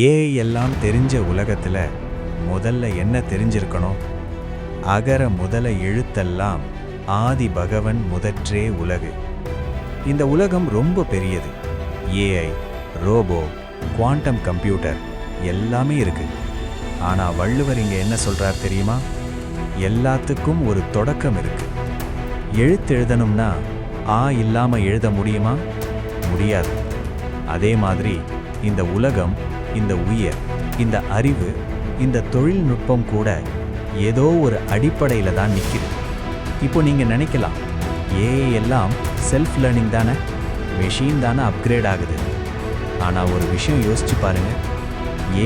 AI எல்லாம் தெரிஞ்ச உலகத்துல முதல்ல என்ன தெரிஞ்சிருக்கணும்? அகர முதல எழுத்தெல்லாம் ஆதி பகவன் முதற்றே உலகு. இந்த உலகம் ரொம்ப பெரியது. ஏஐ, ரோபோ, குவாண்டம் கம்ப்யூட்டர் எல்லாமே இருக்கு. ஆனா வள்ளுவர் இங்க என்ன சொல்றார் தெரியுமா? எல்லாத்துக்கும் ஒரு தொடக்கம் இருக்கு. எழுத்தெழுதணும்னா ஆ இல்லாம எழுத முடியுமா? முடியாது. அதே மாதிரி இந்த உலகம், இந்த உயிர், இந்த அறிவு, இந்த தொழில்நுட்பம் கூட ஏதோ ஒரு அடிப்படையில் தான் நிற்கிது. இப்போ நீங்கள் நினைக்கலாம், ஏஐ எல்லாம் செல்ஃப் லேர்னிங் தானே, மெஷின் தானே அப்கிரேட் ஆகுது. ஆனால் ஒரு விஷயம் யோசிச்சு பாருங்க,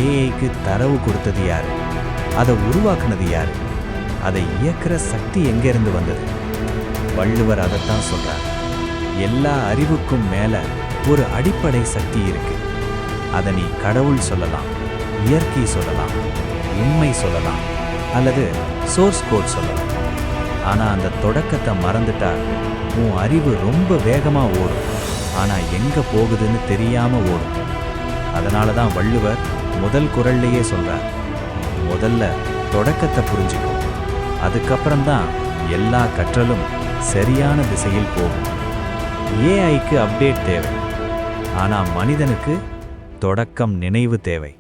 ஏஐக்கு தரவு கொடுத்தது யாரு? அதை உருவாக்குனது யாரு? அதை இயக்கிற சக்தி எங்கேருந்து வந்தது? வள்ளுவர் அதைத்தான் சொல்றார். எல்லா அறிவுக்கும் மேல ஒரு அடிப்படை சக்தி இருக்கு. அதை நீ கடவுள் சொல்லலாம், இயற்கை சொல்லலாம், உண்மை சொல்லலாம், அல்லது சோர்ஸ் கோட் சொல்லலாம். ஆனா அந்த தொடக்கத்தை மறந்துட்டா உன் அறிவு ரொம்ப வேகமா ஓடும். ஆனா எங்க போகுதுன்னு தெரியாம ஓடும். அதனால தான் வள்ளுவர் முதல் குறள்லையே சொல்றார், முதல்ல தொடக்கத்தை புரிஞ்சுக்கும், அதுக்கப்புறம்தான் எல்லா கற்றலும் சரியான திசையில் போகும். ஏஐக்கு அப்டேட் தேவை, ஆனா மனிதனுக்கு தொடக்கம் நினைவு தேவை.